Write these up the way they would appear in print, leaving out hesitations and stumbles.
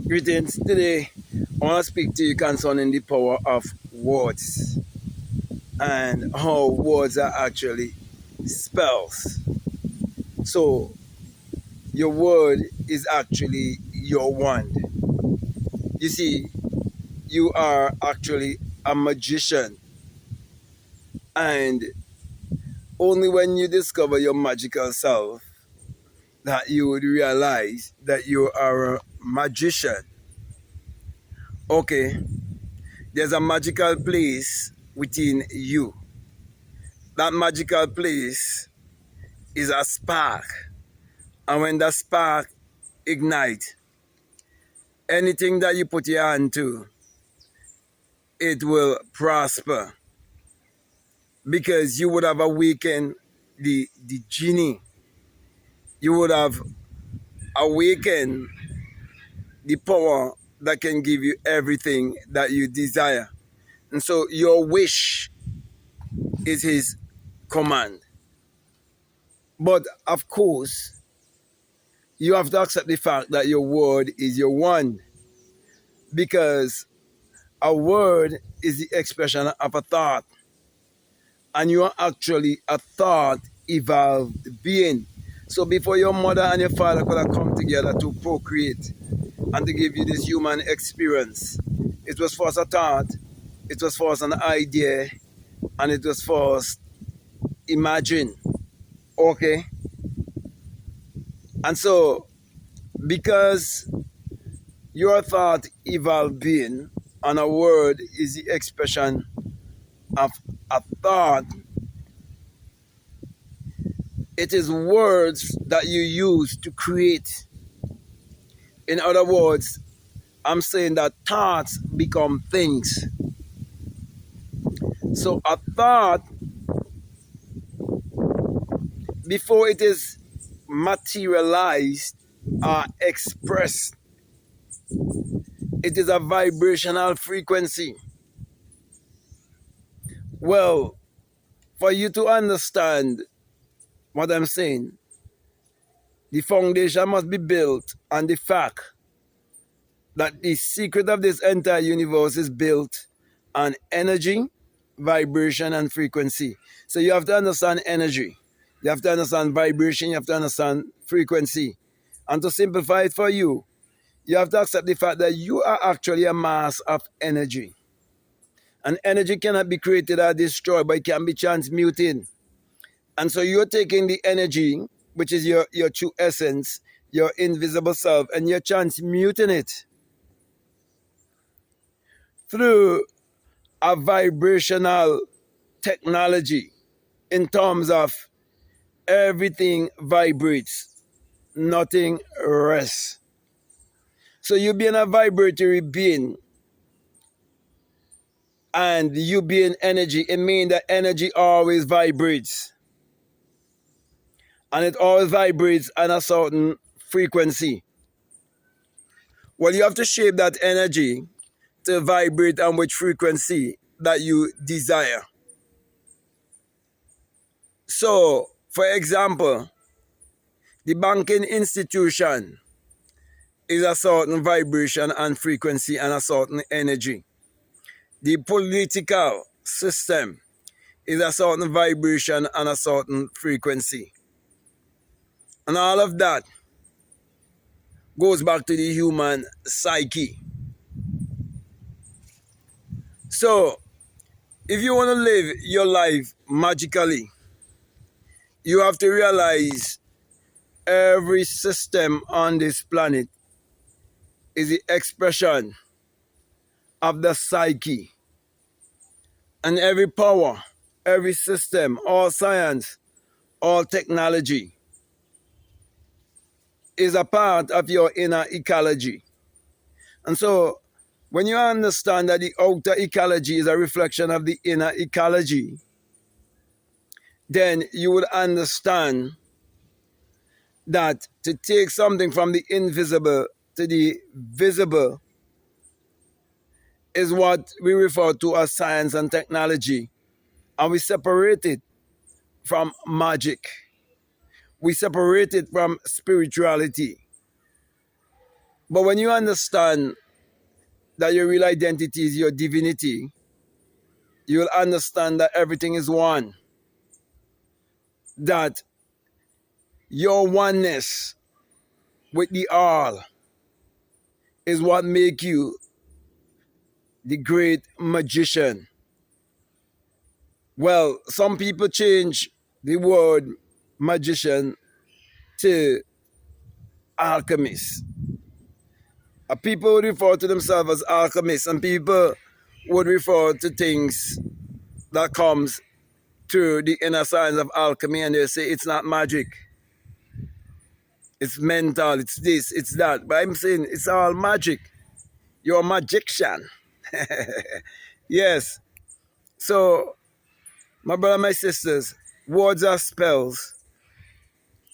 Greetings. Today, I want to speak to you concerning the power of words and how words are actually spells. So, your word is actually your wand. You see, you are actually a magician, and only when you discover your magical self that you would realize that you are a magician. Okay, there's a magical place within you. That magical place is a spark. And when that spark ignites, anything that you put your hand to, it will prosper. Because you would have awakened the genie. You would have awakened the power that can give you everything that you desire. And so your wish is his command. But of course, you have to accept the fact that your word is your wand. Because a word is the expression of a thought. And you are actually a thought evolved being. So before your mother and your father could have come together to procreate and to give you this human experience, it was first a thought, it was first an idea, and it was first imagine. Okay? And so, because your thought evolved being, and a word is the expression of a thought, it is words that you use to create. In other words, I'm saying that thoughts become things. So a thought, before it is materialized or expressed, it is a vibrational frequency. Well, for you to understand what I'm saying, the foundation must be built on the fact that the secret of this entire universe is built on energy, vibration, and frequency. So you have to understand energy, you have to understand vibration, you have to understand frequency. And to simplify it for you, you have to accept the fact that you are actually a mass of energy. And energy cannot be created or destroyed, but it can be transmuted. And so you're taking the energy, which is your true essence, your invisible self, and you're transmuting it through a vibrational technology in terms of everything vibrates, nothing rests. So you being a vibratory being and you being energy, it means that energy always vibrates. And it always vibrates on a certain frequency. Well, you have to shape that energy to vibrate on which frequency that you desire. So, for example, the banking institution is a certain vibration and frequency and a certain energy. The political system is a certain vibration and a certain frequency. And all of that goes back to the human psyche. So, if you want to live your life magically, you have to realize every system on this planet is the expression of the psyche. And every power, every system, all science, all technology is a part of your inner ecology. And so when you understand that the outer ecology is a reflection of the inner ecology, then you would understand that to take something from the invisible to the visible is what we refer to as science and technology. And we separate it from magic. We separate it from spirituality. But when you understand that your real identity is your divinity, you'll understand that everything is one. That your oneness with the all is what make you the great magician. Well, some people change the word magician to alchemist. People would refer to themselves as alchemists, and people would refer to things that comes through the inner science of alchemy, and they say it's not magic, it's mental, it's this, it's that. But I'm saying it's all magic. You're a magician. Yes. So, my brother, my sisters, words are spells.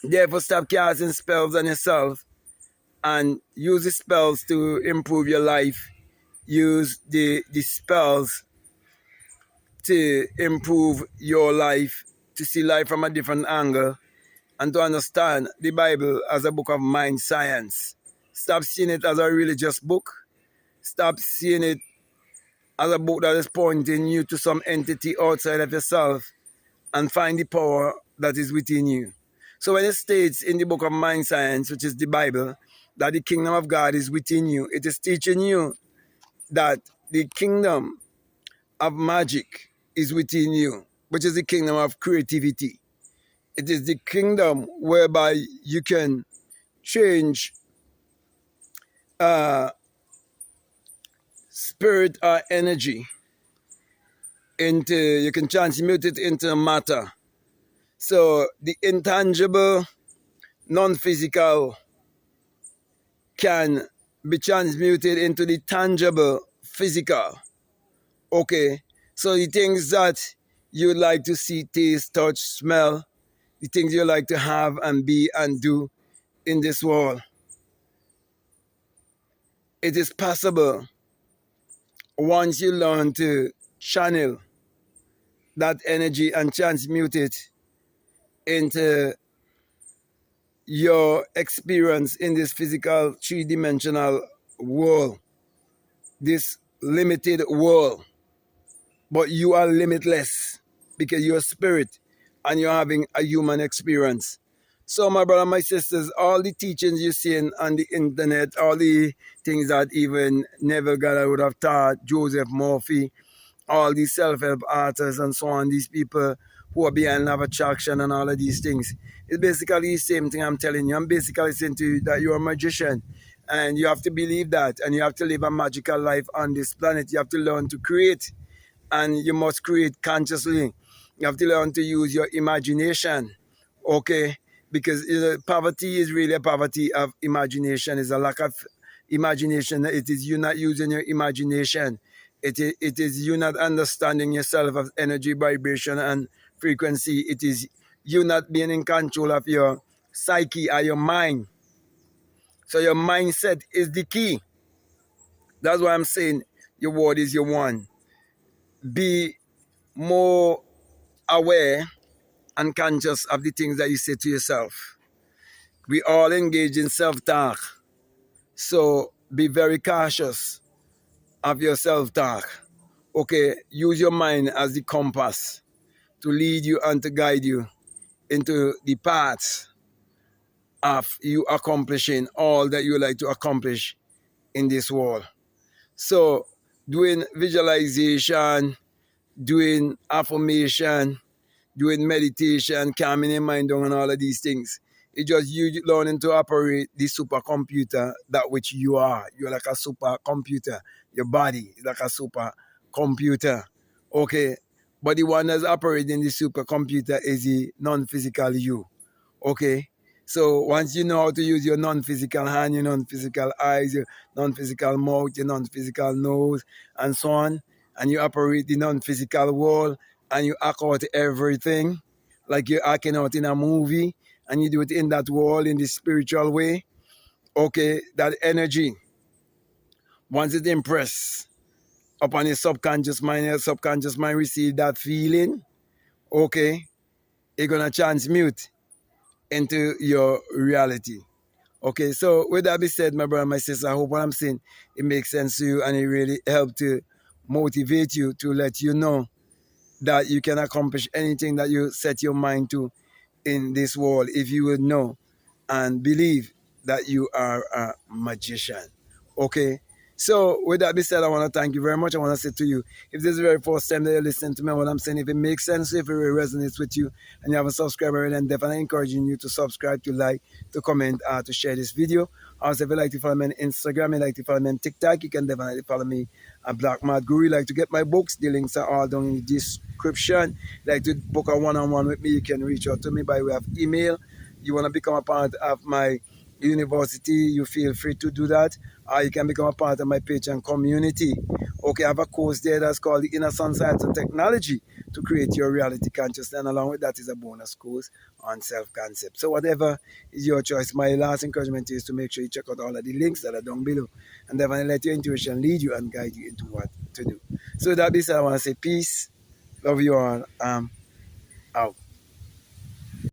Therefore, stop casting spells on yourself and use the spells to improve your life. Use the spells to improve your life, to see life from a different angle, and to understand the Bible as a book of mind science. Stop seeing it as a religious book. Stop seeing it as a book that is pointing you to some entity outside of yourself, and find the power that is within you. So when it states in the book of mind science, which is the Bible, that the kingdom of God is within you, it is teaching you that the kingdom of magic is within you, which is the kingdom of creativity. It is the kingdom whereby you can change spirit or energy into, you can transmute it into matter. So the intangible, non-physical can be transmuted into the tangible, physical. Okay, so the things that you would like to see, taste, touch, smell, the things you like to have and be and do in this world, it is possible once you learn to channel that energy and transmute it into your experience in this physical three-dimensional world, this limited world. But you are limitless because you're a spirit and you're having a human experience. So my brother, my sisters, all the teachings you're seeing on the internet, all the things that even Neville Goddard would have taught, Joseph Murphy, all these self-help artists and so on, these people who are behind love attraction and all of these things, it's basically the same thing I'm telling you. I'm basically saying to you that you're a magician and you have to believe that, and you have to live a magical life on this planet. You have to learn to create, and you must create consciously. You have to learn to use your imagination, okay? Because poverty is really a poverty of imagination. It's a lack of imagination. It is you not using your imagination. It is you not understanding yourself of energy, vibration, and frequency. It is you not being in control of your psyche or your mind. So your mindset is the key. That's why I'm saying your word is your one. Be more aware and conscious of the things that you say to yourself. We all engage in self-talk. So be very cautious of your self-talk. Okay, use your mind as the compass to lead you and to guide you into the paths of you accomplishing all that you like to accomplish in this world. So doing visualization, doing affirmation, doing meditation, calming your mind down and all of these things. It's just you learning to operate the supercomputer that which you are. You're like a supercomputer. Your body is like a supercomputer. Okay. But the one that's operating the supercomputer is the non-physical you. Okay. So once you know how to use your non-physical hand, your non-physical eyes, your non-physical mouth, your non-physical nose, and so on, and you operate the non-physical world, and you act out everything like you're acting out in a movie, and you do it in that world in the spiritual way, okay, that energy, once it impress upon your subconscious mind receive that feeling, okay, it's going to transmute into your reality. Okay, so with that being said, my brother and my sister, I hope what I'm saying, it makes sense to you and it really helped to motivate you, to let you know that you can accomplish anything that you set your mind to in this world if you would know and believe that you are a magician. Okay? So, with that being said, I want to thank you very much. I want to say to you, if this is the very first time that you're listening to me, what I'm saying, if it makes sense, if it really resonates with you, and you haven't subscribed already, then definitely encouraging you to subscribe, to like, to comment, to share this video. Also, if you like to follow me on Instagram, you like to follow me on TikTok, you can definitely follow me at Black Mad Guru. You like to get my books, the links are all down in the description. You like to book a one-on-one with me, you can reach out to me by way of email. You want to become a part of my university, you feel free to do that. Or you can become a part of my Patreon community. Okay, I have a course there that's called the Inner Sun Science and Technology to create your reality consciousness. And along with that is a bonus course on self-concept. So whatever is your choice, my last encouragement is to make sure you check out all of the links that are down below. And definitely let your intuition lead you and guide you into what to do. So that being said, I want to say peace. Love you all. Out.